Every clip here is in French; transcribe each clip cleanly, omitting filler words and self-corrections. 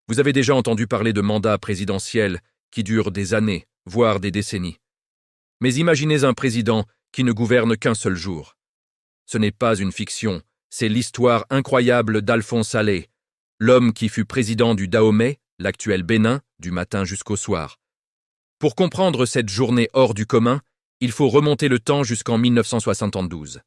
Vous avez déjà entendu parler de mandats présidentiels qui durent des années, voire des décennies. Mais imaginez un président qui ne gouverne qu'un seul jour. Ce n'est pas une fiction, c'est l'histoire incroyable d'Alphonse Allais, l'homme qui fut président du Dahomey, l'actuel Bénin, du matin jusqu'au soir. Pour comprendre cette journée hors du commun, il faut remonter le temps jusqu'en 1972.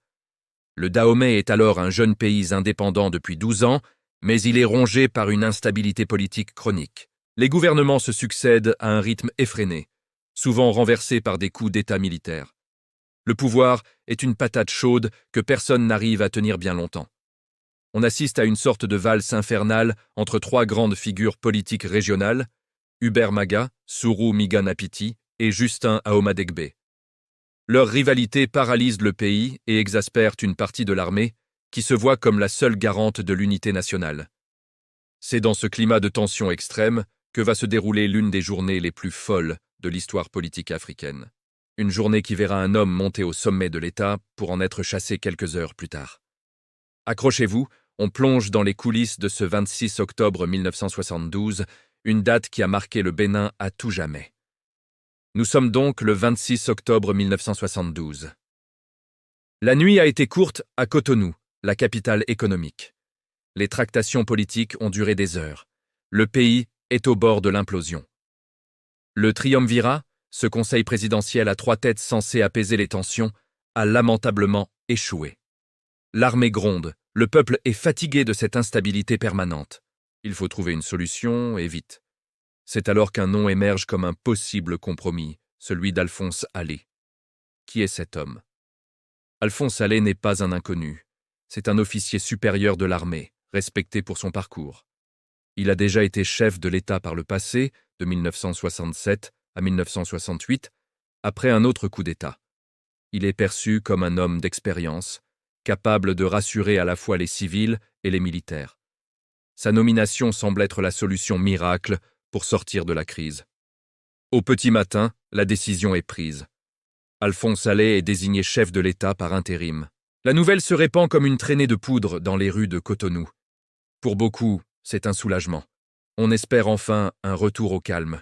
Le Dahomey est alors un jeune pays indépendant depuis 12 ans, mais il est rongé par une instabilité politique chronique. Les gouvernements se succèdent à un rythme effréné, souvent renversés par des coups d'État militaires. Le pouvoir est une patate chaude que personne n'arrive à tenir bien longtemps. On assiste à une sorte de valse infernale entre trois grandes figures politiques régionales, Hubert Maga, Sourou Miganapiti et Justin Aomadegbe. Leur rivalité paralyse le pays et exaspère une partie de l'armée qui se voit comme la seule garante de l'unité nationale. C'est dans ce climat de tension extrême que va se dérouler l'une des journées les plus folles de l'histoire politique africaine. Une journée qui verra un homme monter au sommet de l'État pour en être chassé quelques heures plus tard. Accrochez-vous, on plonge dans les coulisses de ce 26 octobre 1972, une date qui a marqué le Bénin à tout jamais. Nous sommes donc le 26 octobre 1972. La nuit a été courte à Cotonou, la capitale économique. Les tractations politiques ont duré des heures. Le pays est au bord de l'implosion. Le triumvirat, ce conseil présidentiel à trois têtes censé apaiser les tensions, a lamentablement échoué. L'armée gronde, le peuple est fatigué de cette instabilité permanente. Il faut trouver une solution, et vite. C'est alors qu'un nom émerge comme un possible compromis, celui d'Alphonse Allais. Qui est cet homme? Alphonse Allais n'est pas un inconnu. C'est un officier supérieur de l'armée, respecté pour son parcours. Il a déjà été chef de l'État par le passé, de 1967 à 1968, après un autre coup d'État. Il est perçu comme un homme d'expérience, capable de rassurer à la fois les civils et les militaires. Sa nomination semble être la solution miracle pour sortir de la crise. Au petit matin, la décision est prise. Alphonse Allais est désigné chef de l'État par intérim. La nouvelle se répand comme une traînée de poudre dans les rues de Cotonou. Pour beaucoup, c'est un soulagement. On espère enfin un retour au calme.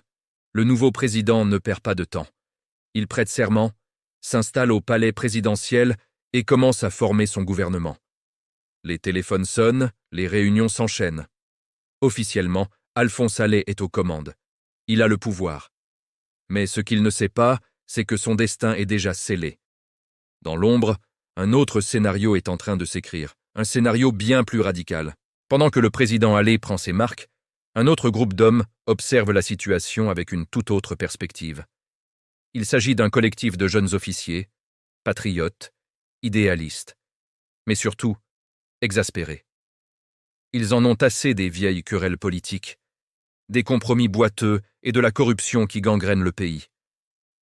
Le nouveau président ne perd pas de temps. Il prête serment, s'installe au palais présidentiel et commence à former son gouvernement. Les téléphones sonnent, les réunions s'enchaînent. Officiellement, Alphonse Allais est aux commandes. Il a le pouvoir. Mais ce qu'il ne sait pas, c'est que son destin est déjà scellé. Dans l'ombre, un autre scénario est en train de s'écrire, un scénario bien plus radical. Pendant que le président Allais prend ses marques, un autre groupe d'hommes observe la situation avec une toute autre perspective. Il s'agit d'un collectif de jeunes officiers, patriotes, idéalistes, mais surtout exaspérés. Ils en ont assez des vieilles querelles politiques, des compromis boiteux et de la corruption qui gangrènent le pays.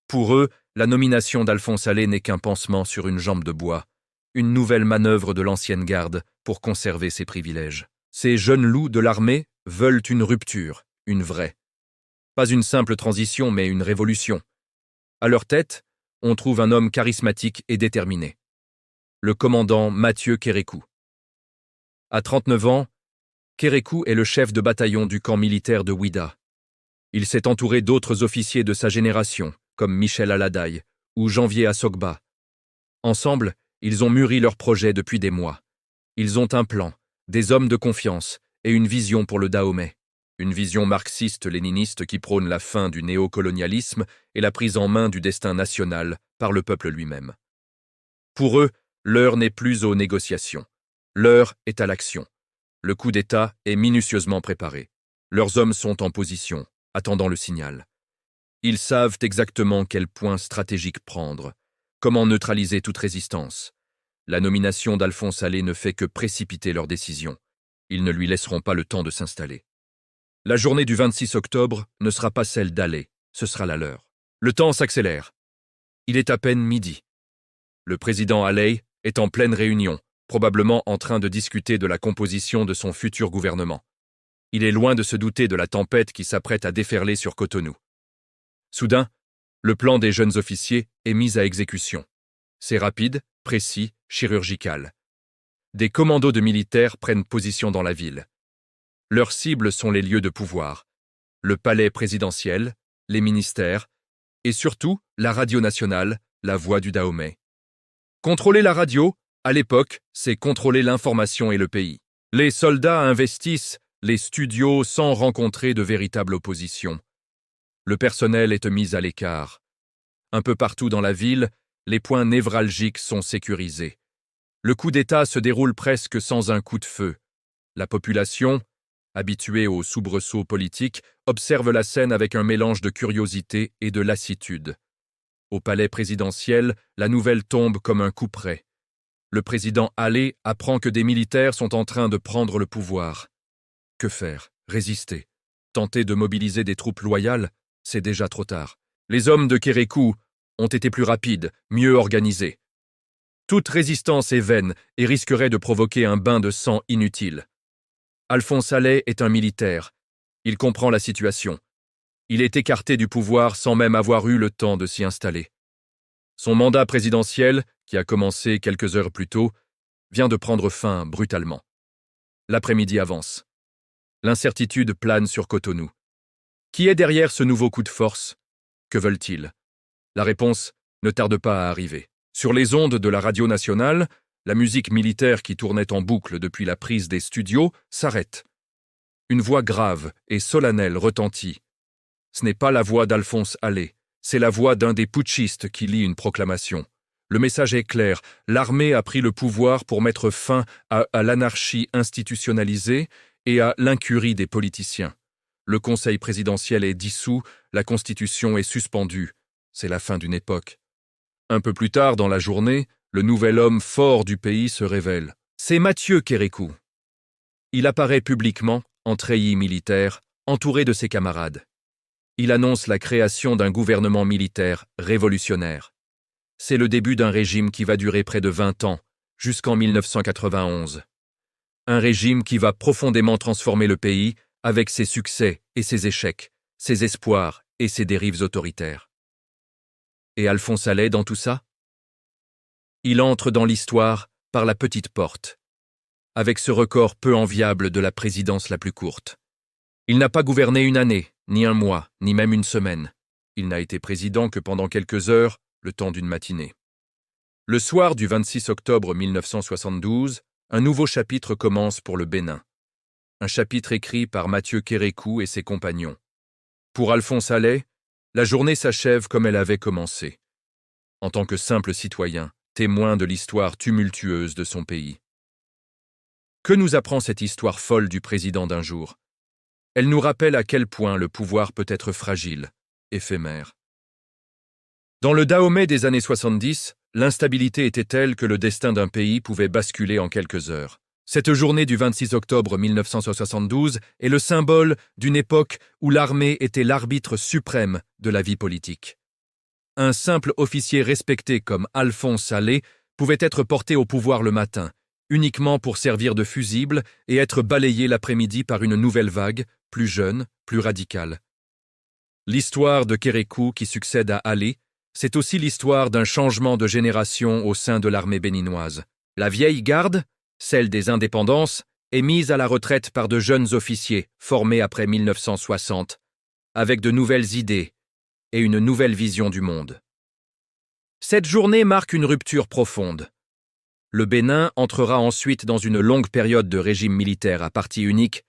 Pour eux, la nomination d'Alphonse Allais n'est qu'un pansement sur une jambe de bois, une nouvelle manœuvre de l'ancienne garde pour conserver ses privilèges. Ces jeunes loups de l'armée veulent une rupture, une vraie. Pas une simple transition, mais une révolution. À leur tête, on trouve un homme charismatique et déterminé. Le commandant Mathieu Kérékou. À 39 ans, Kérékou est le chef de bataillon du camp militaire de Ouida. Il s'est entouré d'autres officiers de sa génération, comme Michel Aladaï ou Janvier Assogba. Ensemble, ils ont mûri leur projet depuis des mois. Ils ont un plan, des hommes de confiance et une vision pour le Dahomey. Une vision marxiste-léniniste qui prône la fin du néocolonialisme et la prise en main du destin national par le peuple lui-même. Pour eux, l'heure n'est plus aux négociations. L'heure est à l'action. Le coup d'État est minutieusement préparé. Leurs hommes sont en position, attendant le signal. Ils savent exactement quel point stratégique prendre, comment neutraliser toute résistance. La nomination d'Alphonse Allais ne fait que précipiter leur décision. Ils ne lui laisseront pas le temps de s'installer. La journée du 26 octobre ne sera pas celle d'Allais, ce sera la leur. Le temps s'accélère. Il est à peine midi. Le président Allais est en pleine réunion, probablement en train de discuter de la composition de son futur gouvernement. Il est loin de se douter de la tempête qui s'apprête à déferler sur Cotonou. Soudain, le plan des jeunes officiers est mis à exécution. C'est rapide, précis, chirurgical. Des commandos de militaires prennent position dans la ville. Leurs cibles sont les lieux de pouvoir, le palais présidentiel, les ministères, et surtout la radio nationale, la voix du Dahomey. Contrôler la radio, à l'époque, c'est contrôler l'information et le pays. Les soldats investissent les studios sans rencontrer de véritable opposition. Le personnel est mis à l'écart. Un peu partout dans la ville, les points névralgiques sont sécurisés. Le coup d'État se déroule presque sans un coup de feu. La population, habituée aux soubresauts politiques, observe la scène avec un mélange de curiosité et de lassitude. Au palais présidentiel, la nouvelle tombe comme un couperet. Le président Halle apprend que des militaires sont en train de prendre le pouvoir. Que faire? Résister? Tenter de mobiliser des troupes loyales? C'est déjà trop tard. Les hommes de Kérékou ont été plus rapides, mieux organisés. Toute résistance est vaine et risquerait de provoquer un bain de sang inutile. Alphonse Halle est un militaire. Il comprend la situation. Il est écarté du pouvoir sans même avoir eu le temps de s'y installer. Son mandat présidentiel, qui a commencé quelques heures plus tôt, vient de prendre fin brutalement. L'après-midi avance. L'incertitude plane sur Cotonou. Qui est derrière ce nouveau coup de force? Que veulent-ils? La réponse ne tarde pas à arriver. Sur les ondes de la radio nationale, la musique militaire qui tournait en boucle depuis la prise des studios s'arrête. Une voix grave et solennelle retentit. Ce n'est pas la voix d'Alphonse Halle, c'est la voix d'un des putschistes qui lit une proclamation. Le message est clair, l'armée a pris le pouvoir pour mettre fin à l'anarchie institutionnalisée et à l'incurie des politiciens. Le conseil présidentiel est dissous, la constitution est suspendue. C'est la fin d'une époque. Un peu plus tard dans la journée, le nouvel homme fort du pays se révèle. C'est Mathieu Kérékou. Il apparaît publiquement, en treillis militaire, entouré de ses camarades. Il annonce la création d'un gouvernement militaire révolutionnaire. C'est le début d'un régime qui va durer près de 20 ans, jusqu'en 1991. Un régime qui va profondément transformer le pays avec ses succès et ses échecs, ses espoirs et ses dérives autoritaires. Et Alphonse Halle dans tout ça? Il entre dans l'histoire par la petite porte, avec ce record peu enviable de la présidence la plus courte. Il n'a pas gouverné une année, ni un mois, ni même une semaine. Il n'a été président que pendant quelques heures, le temps d'une matinée. Le soir du 26 octobre 1972, un nouveau chapitre commence pour le Bénin. Un chapitre écrit par Mathieu Kérékou et ses compagnons. Pour Alphonse Halle, la journée s'achève comme elle avait commencé. En tant que simple citoyen, témoin de l'histoire tumultueuse de son pays. Que nous apprend cette histoire folle du président d'un jour? Elle nous rappelle à quel point le pouvoir peut être fragile, éphémère. Dans le Dahomey des années 70, l'instabilité était telle que le destin d'un pays pouvait basculer en quelques heures. Cette journée du 26 octobre 1972 est le symbole d'une époque où l'armée était l'arbitre suprême de la vie politique. Un simple officier respecté comme Alphonse Halle pouvait être porté au pouvoir le matin, uniquement pour servir de fusible et être balayé l'après-midi par une nouvelle vague, plus jeune, plus radicale. L'histoire de Kérékou qui succède à Halle, c'est aussi l'histoire d'un changement de génération au sein de l'armée béninoise. La vieille garde, celle des indépendances, est mise à la retraite par de jeunes officiers formés après 1960, avec de nouvelles idées et une nouvelle vision du monde. Cette journée marque une rupture profonde. Le Bénin entrera ensuite dans une longue période de régime militaire à parti unique,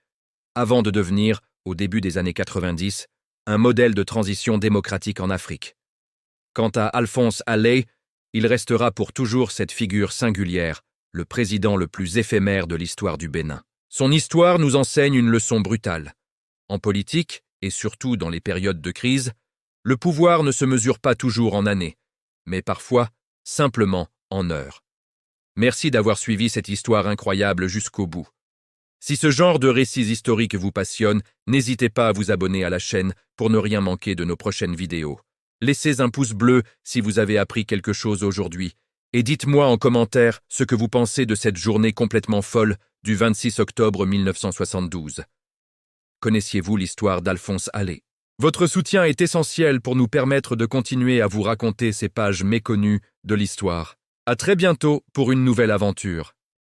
avant de devenir, au début des années 90, un modèle de transition démocratique en Afrique. Quant à Alphonse Halle, il restera pour toujours cette figure singulière, le président le plus éphémère de l'histoire du Bénin. Son histoire nous enseigne une leçon brutale. En politique, et surtout dans les périodes de crise, le pouvoir ne se mesure pas toujours en années, mais parfois simplement en heures. Merci d'avoir suivi cette histoire incroyable jusqu'au bout. Si ce genre de récits historiques vous passionne, n'hésitez pas à vous abonner à la chaîne pour ne rien manquer de nos prochaines vidéos. Laissez un pouce bleu si vous avez appris quelque chose aujourd'hui et dites-moi en commentaire ce que vous pensez de cette journée complètement folle du 26 octobre 1972. Connaissiez-vous l'histoire d'Alphonse Halle? Votre soutien est essentiel pour nous permettre de continuer à vous raconter ces pages méconnues de l'histoire. À très bientôt pour une nouvelle aventure.